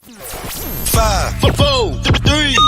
5, 4, 3, 2, 1.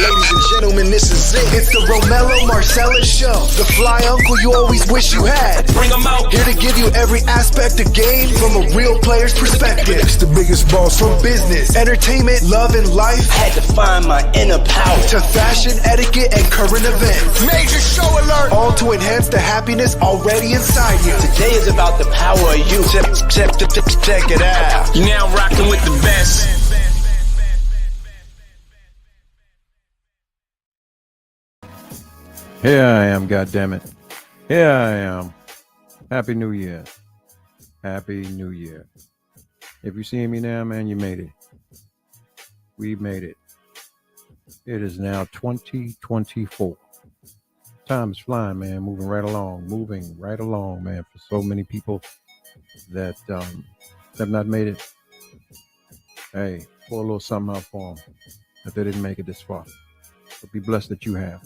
Ladies and gentlemen, this is it. It's the Romello Marcellus Show. The fly uncle you always wish you had. Bring 'em out. Here to give you every aspect of game from a real player's perspective. It's the biggest boss from business, entertainment, love, and life. Had to find my inner power. To fashion, etiquette, and current events. Major show alert. All to enhance the happiness already inside you. Today is about the power of you. Check it out. You're now rocking with the best. Here I am, goddammit. Here I am. Happy New Year. Happy New Year. If you're seeing me now, man, you made it. We made it. It is now 2024. Time is flying, man. Moving right along, man. For so many people that have not made it. Hey, pour a little something out for them if they didn't make it this far. But be blessed that you have.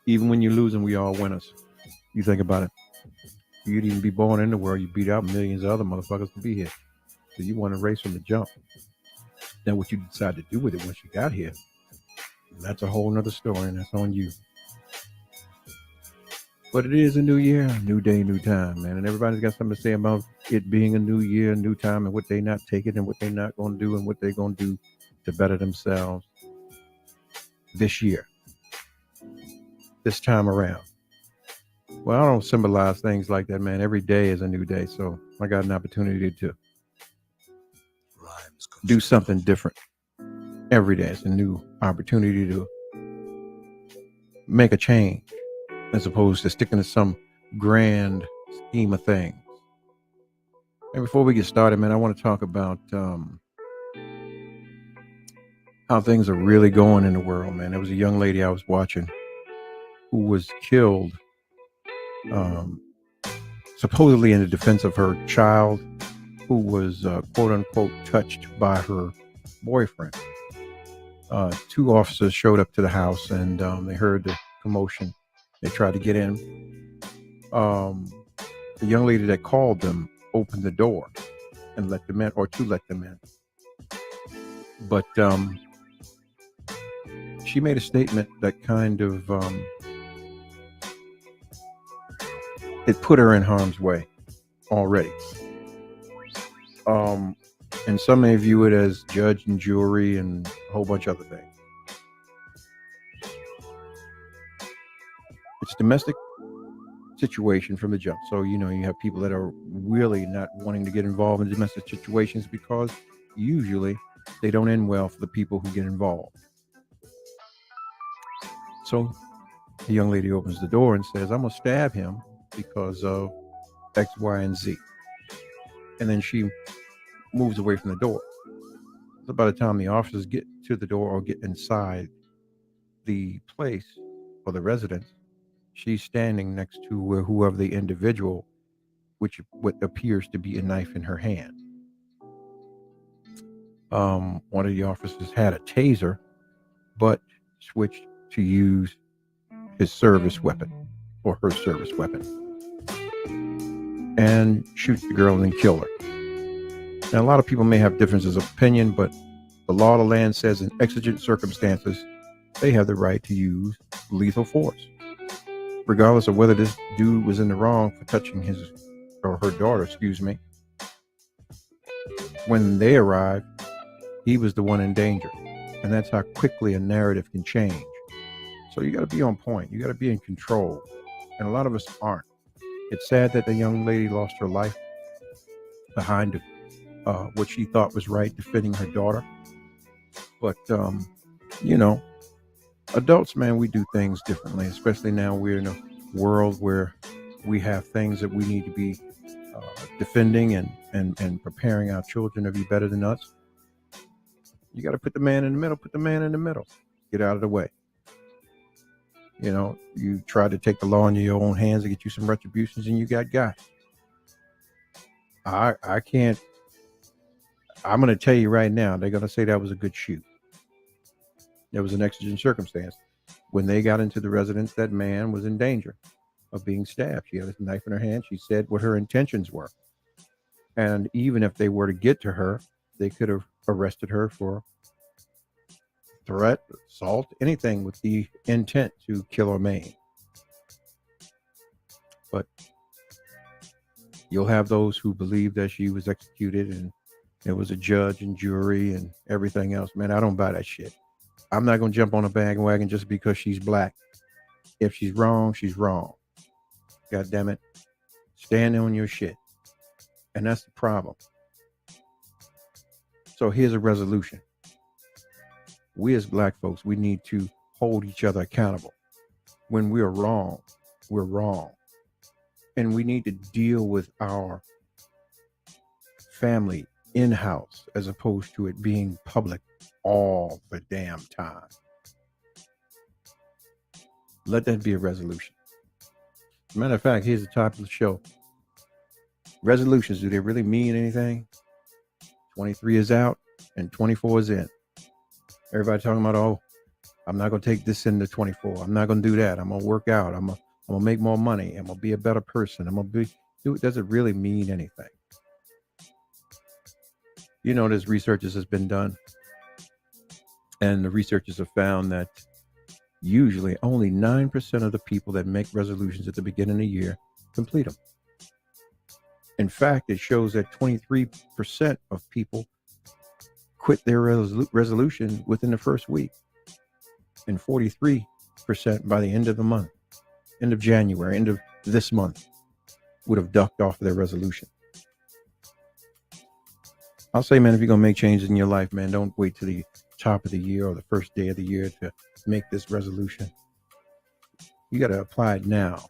Even when you're losing, we all winners. You think about it. You'd even be born in the world, you beat out millions of other motherfuckers to be here. So you want to race from the jump. Then what you decide to do with it once you got here, that's a whole nother story, and that's on you. But it is a new year, new day, new time, man. And everybody's got something to say about it being a new year, new time, and what they not taking and what they not going to do and what they're going to do to better themselves this year, this time around. Well, I don't symbolize things like that, man. Every day is a new day, so I got an opportunity to do something different. Every day is a new opportunity to make a change as opposed to sticking to some grand scheme of things. And before we get started, man, I want to talk about how things are really going in the world, man. There was a young lady I was watching who was killed supposedly in the defense of her child who was quote unquote touched by her boyfriend. Two officers showed up to the house and they heard the commotion. They tried to get in. The young lady that called them opened the door and let them in, or to let them in. But she made a statement that kind of it put her in harm's way already. And some may view it as judge and jury and a whole bunch of other things. It's domestic situation from the jump. So, you know, you have people that are really not wanting to get involved in domestic situations because usually they don't end well for the people who get involved. So the young lady opens the door and says, I'm going to stab him because of X, Y, and Z. And then she moves away from the door. So by the time the officers get to the door or get inside the place or the residence, she's standing next to whoever the individual, which what appears to be a knife in her hand. One of the officers had a taser, but switched to use his service weapon or her service weapon and shoot the girl and then kill her. Now, a lot of people may have differences of opinion, but the law of the land says in exigent circumstances, they have the right to use lethal force, regardless of whether this dude was in the wrong for touching his or her daughter, When they arrived, he was the one in danger. And that's how quickly a narrative can change. So you got to be on point. You got to be in control. And a lot of us aren't. It's sad that the young lady lost her life behind what she thought was right, defending her daughter. But, you know, adults, man, we do things differently, especially now we're in a world where we have things that we need to be defending and preparing our children to be better than us. You got to put the man in the middle, get out of the way. You know, you try to take the law into your own hands to get you some retributions and you got I can't, I'm going to tell you right now, they're going to say that was a good shoot. There was an exigent circumstance. When they got into the residence, that man was in danger. of being stabbed. She had a knife in her hand. She said what her intentions were. And even if they were to get to her, they could have arrested her for threat, assault, anything with the intent to kill or maim. But you'll have those who believe that she was executed and there was a judge and jury and everything else. Man, I don't buy that shit. I'm not going to jump on a bandwagon just because she's black. If she's wrong, she's wrong. God damn it. Stand on your shit. And that's the problem. So here's a resolution. We as black folks, we need to hold each other accountable. When we're wrong, we're wrong. And we need to deal with our family in-house as opposed to it being public all the damn time. Let that be a resolution. As a matter of fact, here's the topic of the show. Resolutions, do they really mean anything? 23 is out and 24 is in. Everybody talking about, oh, I'm not going to take this into 24. I'm not going to do that. I'm going to work out. I'm going to make more money. I'm going to be a better person. Does it really mean anything? You know, there's research that has been done. And the researchers have found that usually only 9% of the people that make resolutions at the beginning of the year complete them. In fact, it shows that 23% of people quit their resolution within the first week, and 43% by the end of the month, end of January, end of this month, would have ducked off their resolution. I'll say, man, if you're going to make changes in your life, man, don't wait till the top of the year or the first day of the year to make this resolution. You got to apply it now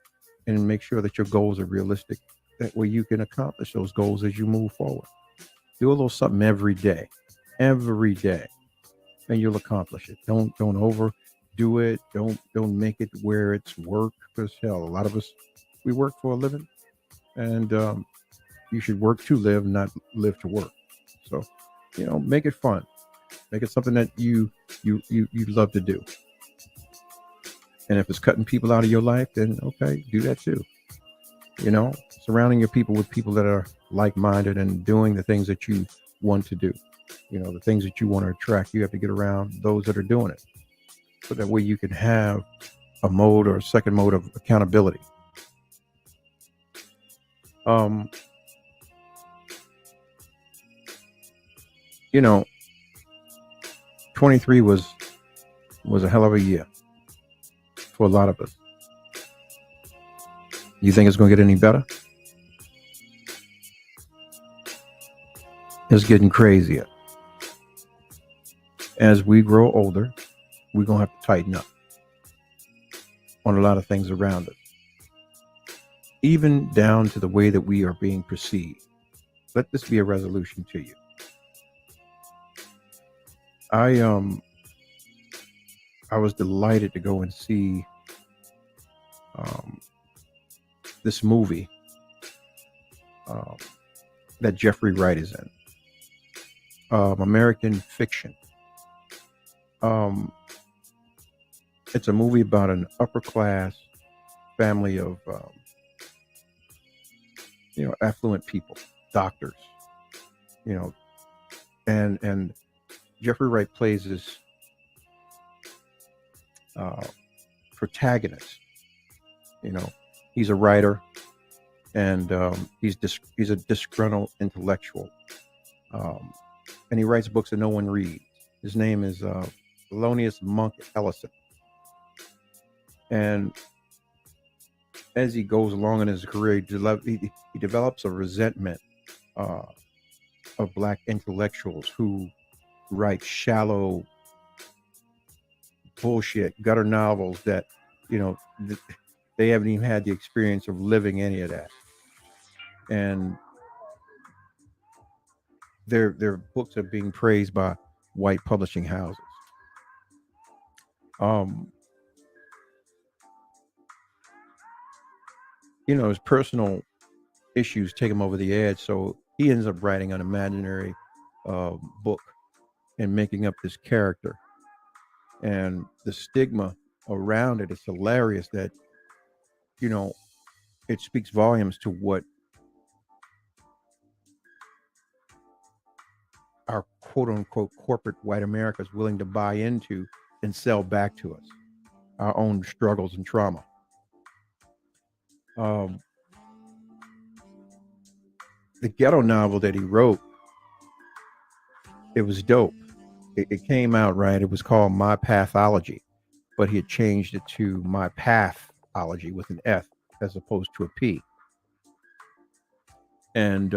and make sure that your goals are realistic. That way you can accomplish those goals as you move forward. Do a little something every day, and you'll accomplish it. Don't overdo it. Don't make it where it's work. Because hell, a lot of us, we work for a living, and you should work to live, not live to work. So, make it fun. Make it something that you love to do. And if it's cutting people out of your life, then okay, do that too. Surrounding your people with people that are like-minded and doing the things that you want to do. The things that you want to attract, you have to get around those that are doing it. So that way you can have a mode or a second mode of accountability. 23 was a hell of a year for a lot of us. You think it's going to get any better? It's getting crazier. As we grow older, we're going to have to tighten up on a lot of things around us. Even down to the way that we are being perceived. Let this be a resolution to you. I was delighted to go and see this movie that Jeffrey Wright is in, American Fiction. It's a movie about an upper class family of affluent people, doctors, and Jeffrey Wright plays this protagonist. He's a writer, and he's a disgruntled intellectual, and he writes books that no one reads. His name is Thelonious Monk Ellison, and as he goes along in his career, he develops a resentment of black intellectuals who write shallow bullshit gutter novels that they haven't even had the experience of living any of that, and their books are being praised by white publishing houses. His personal issues take him over the edge, so he ends up writing an imaginary book and making up this character. And the stigma around it is hilarious that, it speaks volumes to what our quote unquote corporate white America is willing to buy into and sell back to us, our own struggles and trauma. The ghetto novel that he wrote, it was dope. It came out right. It was called My Pathology, but he had changed it to My Pathology with an F as opposed to a P. And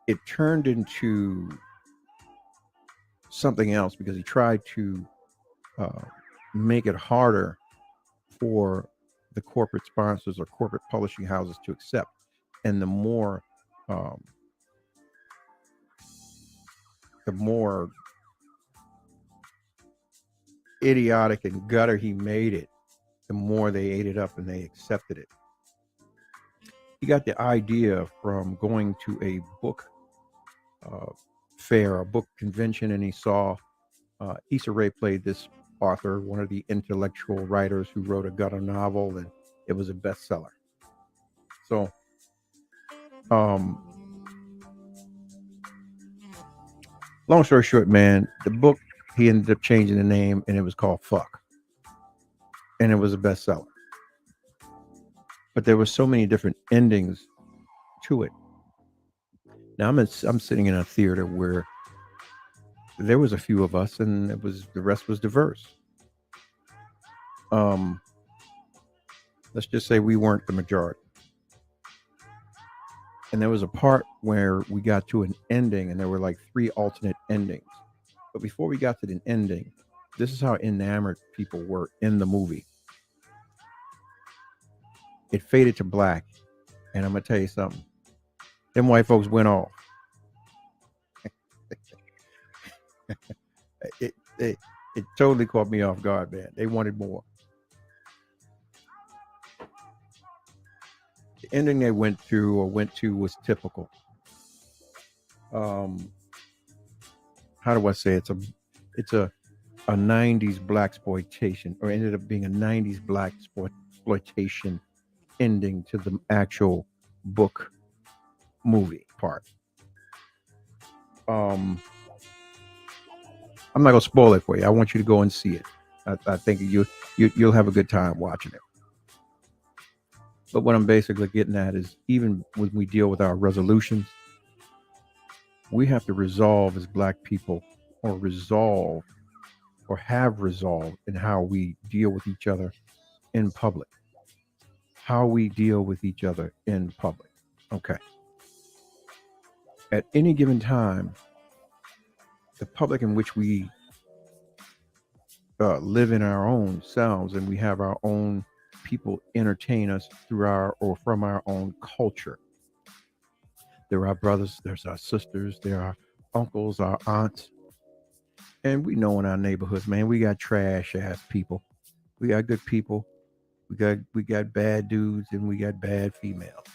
it turned into something else because he tried to make it harder for the corporate sponsors or corporate publishing houses to accept. And the more idiotic and gutter he made it, the more they ate it up and they accepted it. He got the idea from going to a book fair, a book convention, and he saw Issa Rae played this author, one of the intellectual writers who wrote a gutter novel, and it was a bestseller. So long story short, man, the book, he ended up changing the name and it was called Fuck. And it was a bestseller. But there were so many different endings to it. Now I'm sitting in a theater where there was a few of us and the rest was diverse. Let's just say we weren't the majority. And there was a part where we got to an ending and there were like 3 alternate endings. But before we got to the ending, this is how enamored people were in the movie. It faded to black. And I'm going to tell you something. Them white folks went off. It totally caught me off guard, man. They wanted more. The ending they went to was typical. How do I say it's a 90s blaxploitation, or ended up being a 90s blaxploitation ending to the actual book movie part. I'm not gonna spoil it for you. I want you to go and see it. I think you'll have a good time watching it. But what I'm basically getting at is, even when we deal with our resolutions, we have to resolve as Black people, or have resolved in how we deal with each other in public. How we deal with each other in public. Okay. At any given time, the public in which we live in our own selves, and we have our own people entertain us through from our own culture. There are our brothers, there's our sisters, there are uncles, our aunts. And we know in our neighborhoods, man, we got trash ass people. We got good people. We got bad dudes, and we got bad females.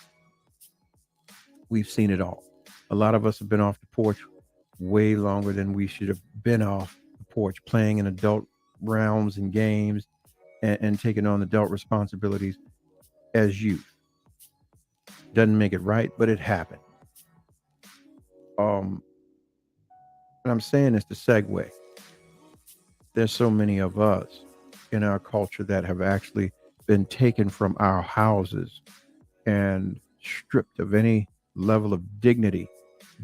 We've seen it all. A lot of us have been off the porch way longer than we should have been off the porch, playing in adult realms and games and taking on adult responsibilities as youth. Doesn't make it right, but it happened. And I'm saying this to segue. There's so many of us in our culture that have actually been taken from our houses and stripped of any level of dignity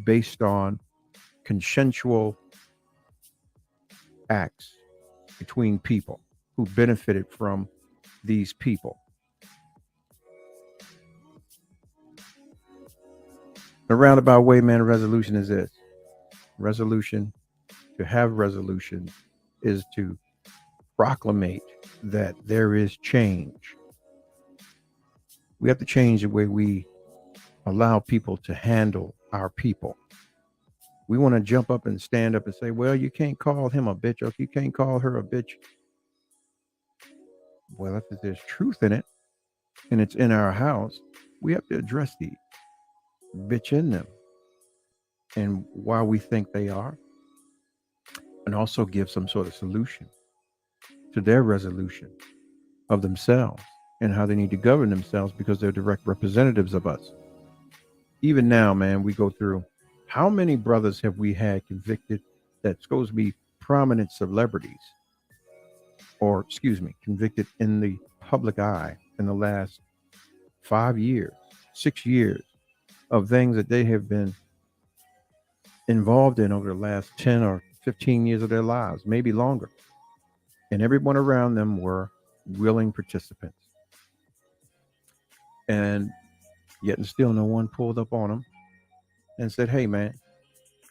based on consensual acts between people who benefited from these people. The roundabout way, man, resolution is this. To have resolution is to proclamate that there is change. We have to change the way we allow people to handle our people. We want to jump up and stand up and say, well, you can't call him a bitch, or you can't call her a bitch. Well, if there's truth in it and it's in our house, we have to address the bitch in them and why we think they are, and also give some sort of solution. to their resolution of themselves and how they need to govern themselves because they're direct representatives of us. Even now, man, we go through how many brothers have we had convicted that's supposed to be prominent celebrities, or excuse me, convicted in the public eye in the last 5 years, 6 years of things that they have been involved in over the last 10 or 15 years of their lives, maybe longer. And everyone around them were willing participants. And yet and still no one pulled up on them and said, hey, man,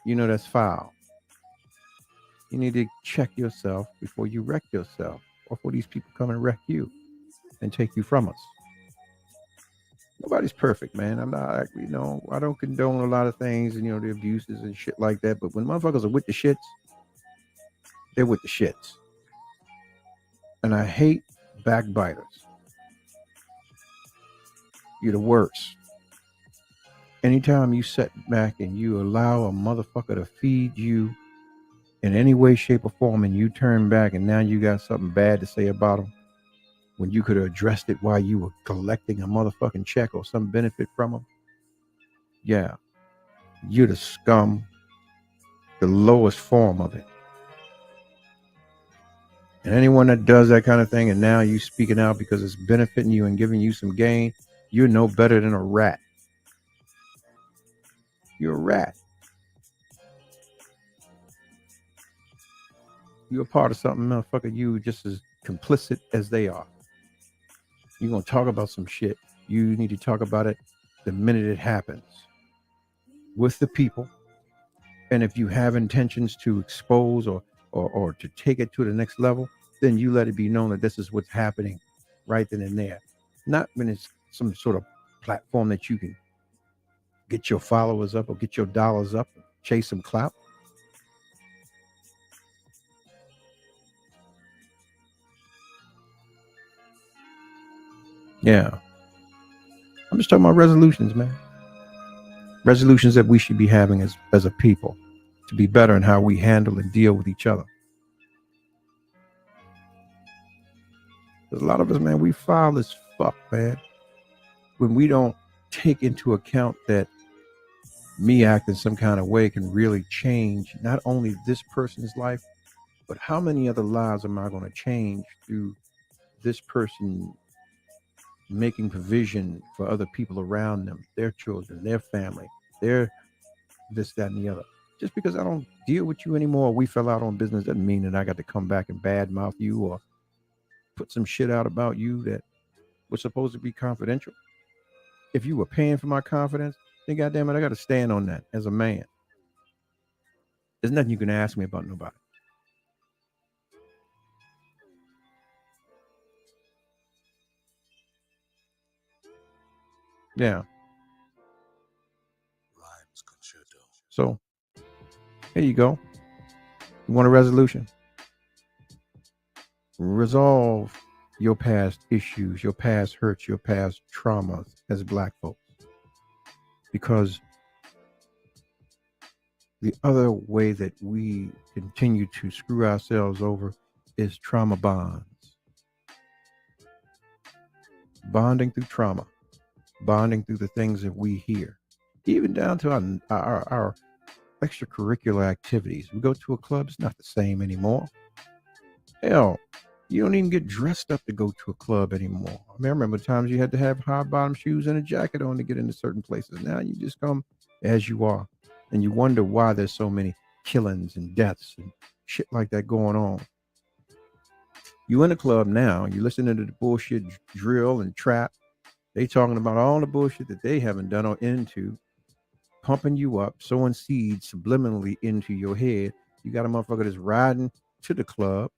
you know that's foul. You need to check yourself before you wreck yourself, or before these people come and wreck you and take you from us. Nobody's perfect, man. I'm not, I don't condone a lot of things and, the abuses and shit like that. But when motherfuckers are with the shits, they're with the shits. And I hate backbiters. You're the worst. Anytime you sit back and you allow a motherfucker to feed you in any way, shape, or form, and you turn back and now you got something bad to say about them, when you could have addressed it while you were collecting a motherfucking check or some benefit from them, yeah, you're the scum, the lowest form of it. And anyone that does that kind of thing and now you speaking out because it's benefiting you and giving you some gain, you're no better than a rat. You're a rat. You're a part of something, motherfucker. You just as complicit as they are. You're going to talk about some shit. You need to talk about it the minute it happens with the people. And if you have intentions to expose or to take it to the next level, then you let it be known that this is what's happening right then and there. Not when it's some sort of platform that you can get your followers up or get your dollars up, and chase some clout. Yeah. I'm just talking about resolutions, man. Resolutions that we should be having as a people to be better in how we handle and deal with each other. There's a lot of us, man, we foul as fuck, man. When we don't take into account that me acting some kind of way can really change not only this person's life, but how many other lives am I going to change through this person making provision for other people around them, their children, their family, their this, that, and the other. Just because I don't deal with you anymore, we fell out on business, doesn't mean that I got to come back and badmouth you or put some shit out about you that was supposed to be confidential. If you were paying for my confidence, then goddamn it, I got to stand on that as a man. There's nothing you can ask me about nobody. Yeah. So, here you go. You want a resolution? Resolve your past issues, your past hurts, your past traumas as Black folks. Because the other way that we continue to screw ourselves over is trauma bonds. Bonding through trauma. Bonding through the things that we hear. Even down to our extracurricular activities. We go to a club, it's not the same anymore. Hell, you don't even get dressed up to go to a club anymore. I remember times you had to have high bottom shoes and a jacket on to get into certain places. Now you just come as you are. And you wonder why there's so many killings and deaths and shit like that going on. You in a club now, you listening to the bullshit drill and trap. They talking about all the bullshit that they haven't done or into, pumping you up, sowing seeds subliminally into your head. You got a motherfucker that's riding to the club.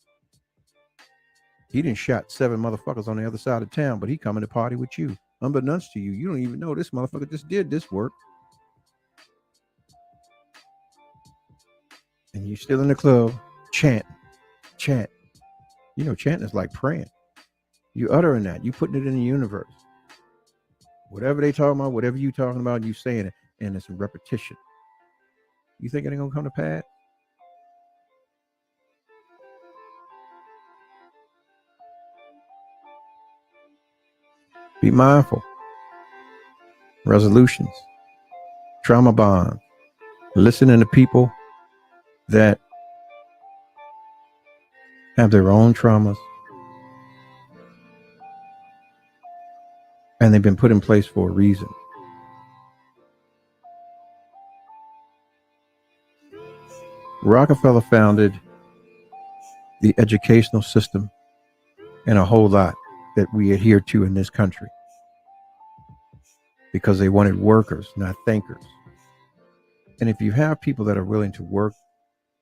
He done shot 7 motherfuckers on the other side of town, but he coming to party with you. Unbeknownst to you, you don't even know this motherfucker just did this work. And you still in the club, chant. You know, chanting is like praying. You uttering that. You putting it in the universe. Whatever they talking about, whatever you talking about, you saying it. And it's a repetition. You think it ain't gonna come to pass? Be mindful. Resolutions. Trauma bond. Listening to people that have their own traumas and they've been put in place for a reason. Rockefeller founded the educational system and a whole lot that we adhere to in this country because they wanted workers, not thinkers. And if you have people that are willing to work,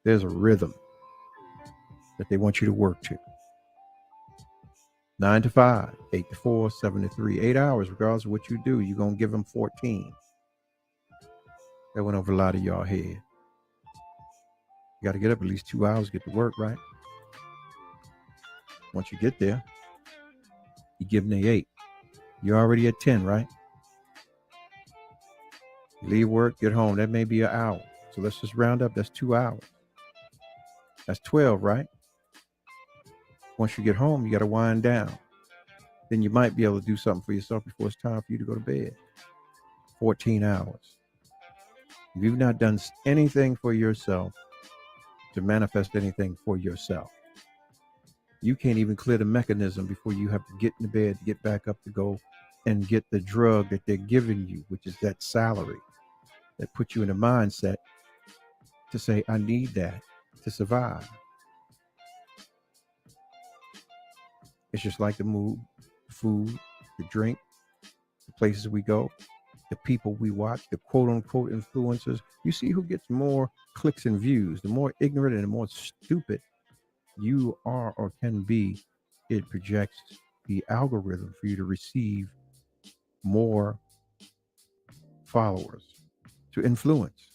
there's a rhythm that they want you to work to. 9 to 5, 8 to 4, 7 to 3, 8 hours, regardless of what you do, you're going to give them 14. That went over a lot of y'all head. You got to get up at least 2 hours to get to work, right? Once you get there, you give them the 8. You're already at 10, right? You leave work, get home. That may be an hour. So let's just round up. That's 2 hours. That's 12, right? Once you get home, you got to wind down. Then you might be able to do something for yourself before it's time for you to go to bed. 14 hours. If you've not done anything for yourself to manifest anything for yourself, you can't even clear the mechanism before you have to get in the bed, get back up to go and get the drug that they're giving you, which is that salary that puts you in a mindset to say, I need that to survive. It's just like the mood, the food, the drink, the places we go, the people we watch, the quote unquote influencers. You see who gets more clicks and views. The more ignorant and the more stupid you are or can be, it projects the algorithm for you to receive more followers to influence.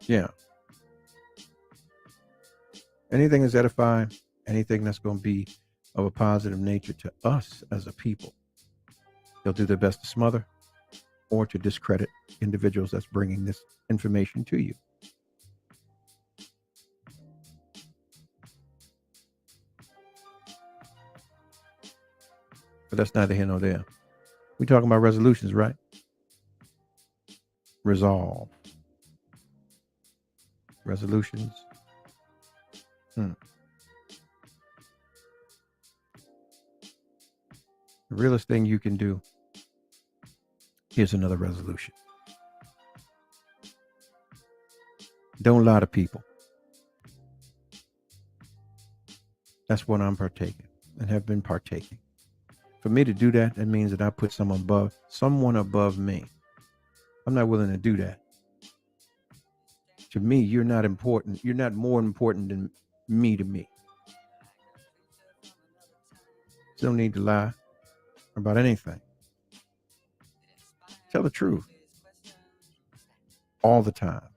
Yeah. Anything that's edifying, anything that's going to be of a positive nature to us as a people, they'll do their best to smother or to discredit individuals that's bringing this information to you. But that's neither here nor there. We're talking about resolutions, right? Resolve. Resolutions. The realest thing you can do, here's another resolution. Don't lie to people. That's what I'm partaking and have been partaking. For me to do that, that means that I put someone above me. I'm not willing to do that. To me, you're not important. You're not more important than me to me. So don't need to lie about anything. Tell the truth all the time.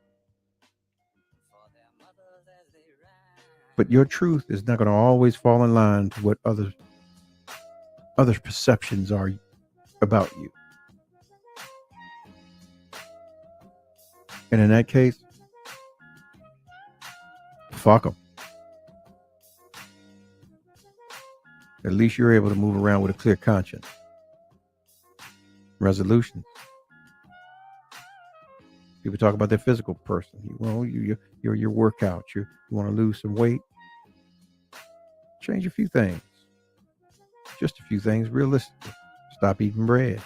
But your truth is not going to always fall in line to what others' perceptions are about you. And in that case, fuck them. At least you're able to move around with a clear conscience. Resolutions. People talk about their physical person. Your workout. You want to lose some weight. Change a few things. Just a few things realistically. Stop eating bread.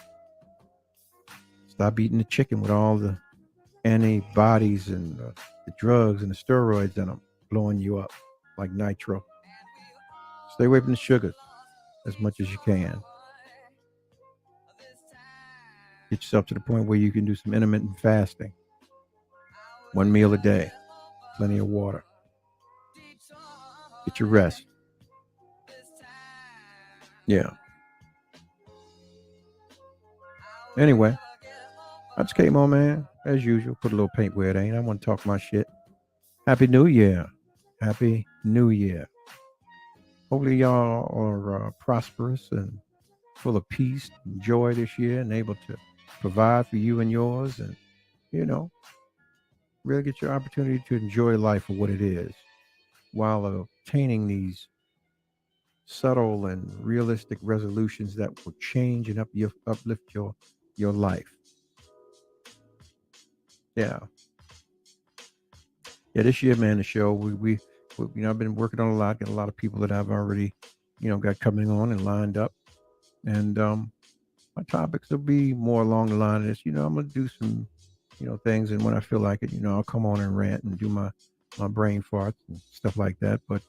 Stop eating the chicken with all the antibodies and the drugs and the steroids in them, blowing you up like nitro. Stay away from the sugars as much as you can. Get yourself to the point where you can do some intermittent fasting. 1 meal a day. Plenty of water. Get your rest. Yeah. Anyway, I just came on, man. As usual, put a little paint where it ain't. I want to talk my shit. Happy New Year. Happy New Year. Hopefully y'all are prosperous and full of peace and joy this year and able to provide for you and yours and, really get your opportunity to enjoy life for what it is while obtaining these subtle and realistic resolutions that will change and uplift your life. Yeah. Yeah, this year, man, the show, we I've been working on a lot, got a lot of people that I've already, got coming on and lined up. And my topics will be more along the line of this. I'm going to do some, things. And when I feel like it, I'll come on and rant and do my brain farts and stuff like that. But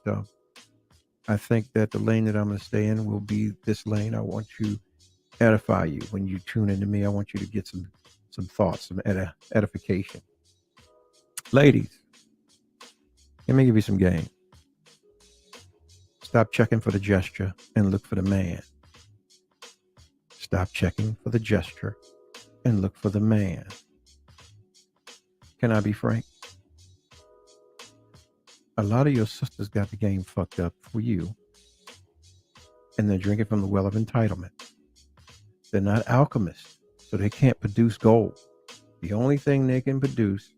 I think that the lane that I'm going to stay in will be this lane. I want to edify you. When you tune into me, I want you to get some thoughts, some edification. Ladies, let me give you some game. Stop checking for the gesture and look for the man. Stop checking for the gesture and look for the man. Can I be frank? A lot of your sisters got the game fucked up for you, and they're drinking from the well of entitlement. They're not alchemists, so they can't produce gold. The only thing they can produce,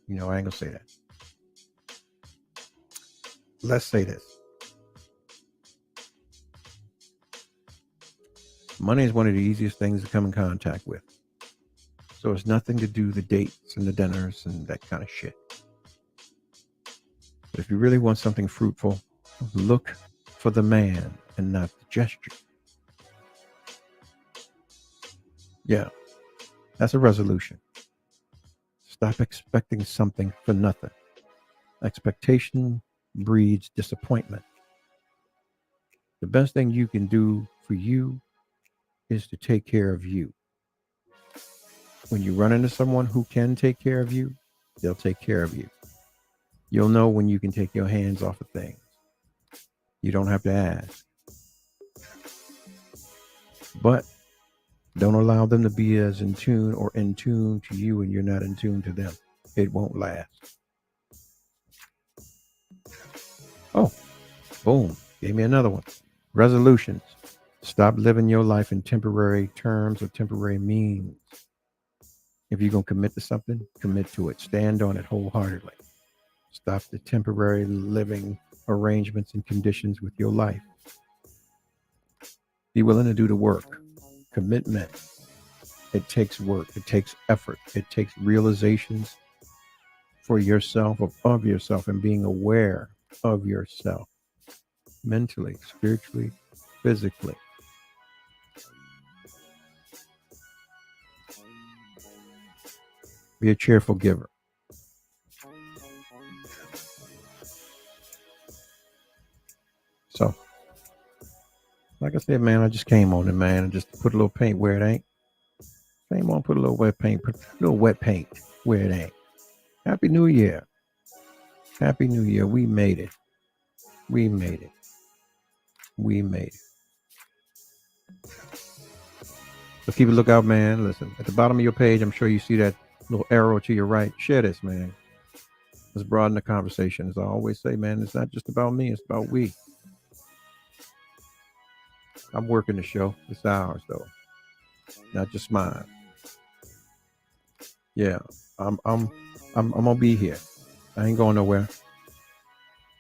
I ain't gonna say that. Let's say this. Money is one of the easiest things to come in contact with. So it's nothing to do the dates and the dinners and that kind of shit. But if you really want something fruitful, look for the man and not the gesture. Yeah, that's a resolution. Stop expecting something for nothing. Expectation breeds disappointment. The best thing you can do for you is to take care of you. When you run into someone who can take care of you, they'll take care of you. You'll know when you can take your hands off of things. You don't have to ask. But don't allow them to be as in tune or in tune to you and you're not in tune to them. It won't last. Oh, boom. Gave me another one. Resolutions. Stop living your life in temporary terms or temporary means. If you're going to commit to something, commit to it. Stand on it wholeheartedly. Stop the temporary living arrangements and conditions with your life. Be willing to do the work. Commitment. It takes work. It takes effort. It takes realizations for yourself, of yourself, and being aware of yourself. Mentally, spiritually, physically. Be a cheerful giver. So, like I said, man, I just came on it, man, and just put a little paint where it ain't. Came on, put a little wet paint, put a little wet paint where it ain't. Happy New Year. Happy New Year. We made it. We made it. We made it. So keep a lookout, man. Listen, at the bottom of your page, I'm sure you see that little arrow to your right. Share this, man. Let's broaden the conversation. As I always say, man, it's not just about me. It's about we. I'm working the show. It's ours, though. Not just mine. Yeah, I'm gonna be here. I ain't going nowhere.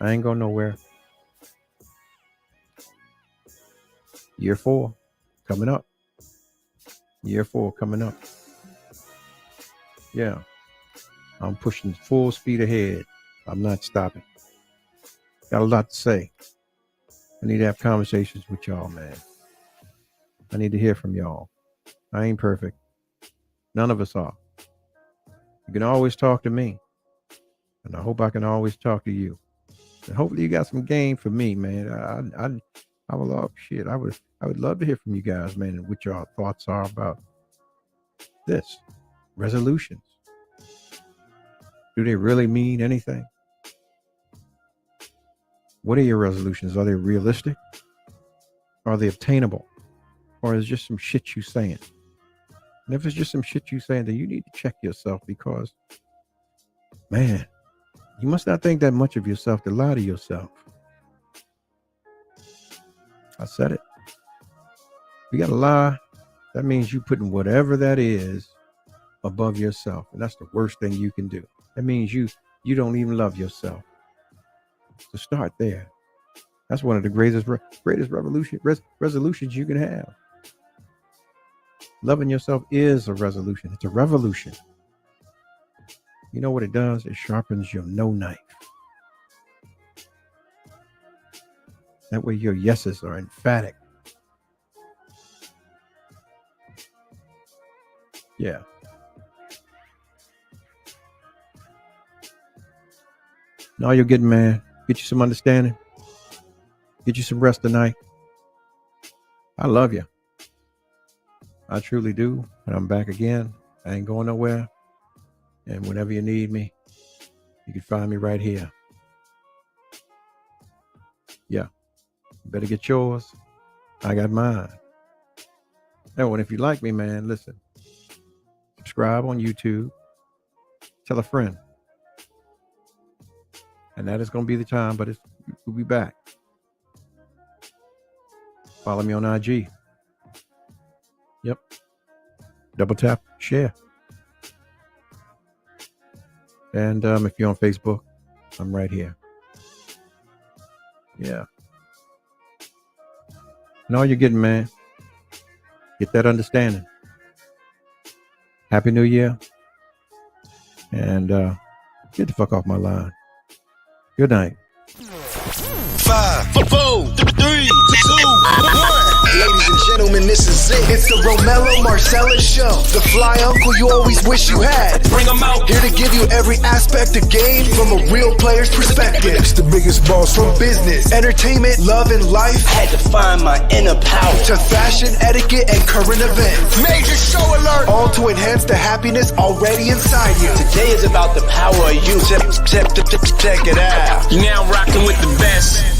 I ain't going nowhere. Year 4 coming up. Year 4 coming up. Yeah, I'm pushing full speed ahead. I'm not stopping. Got a lot to say. I need to have conversations with y'all, man. I need to hear from y'all. I ain't perfect. None of us are. You can always talk to me. And I hope I can always talk to you. And hopefully you got some game for me, man. I would love shit. I would love to hear from you guys, man, and what your thoughts are about this. Resolutions. Do they really mean anything? What are your resolutions? Are they realistic? Are they obtainable? Or is it just some shit you saying? And if it's just some shit you saying, then you need to check yourself, because, man, you must not think that much of yourself to lie to yourself. I said it. If you got to lie, that means you putting whatever that is above yourself. And that's the worst thing you can do. That means you don't even love yourself. So start there. That's one of the greatest resolutions you can have. Loving yourself is a resolution. It's a revolution. You know what it does? It sharpens your no knife. That way your yeses are emphatic. Yeah. And all you're getting, man, get you some understanding. Get you some rest tonight. I love you. I truly do. And I'm back again. I ain't going nowhere. And whenever you need me, you can find me right here. Yeah. You better get yours. I got mine. Oh, and if you like me, man, listen. Subscribe on YouTube. Tell a friend. And that is going to be the time, but we'll be back. Follow me on IG. Yep. Double tap, share. And if you're on Facebook, I'm right here. Yeah. And all you're getting, man, get that understanding. Happy New Year. And get the fuck off my line. Good night. 5, 4, 3, 2, 1. Ladies and gentlemen, this is it. It's the Romello Marcellus Show. The fly uncle you always wish you had. Bring 'em out. Here to give you every aspect of game from a real player's perspective. It's the biggest boss from business, entertainment, love, and life. Had to find my inner power. To fashion, etiquette, and current events. Major show alert. All to enhance the happiness already inside you. Today is about the power of you. Check it out. You're now rocking with the best.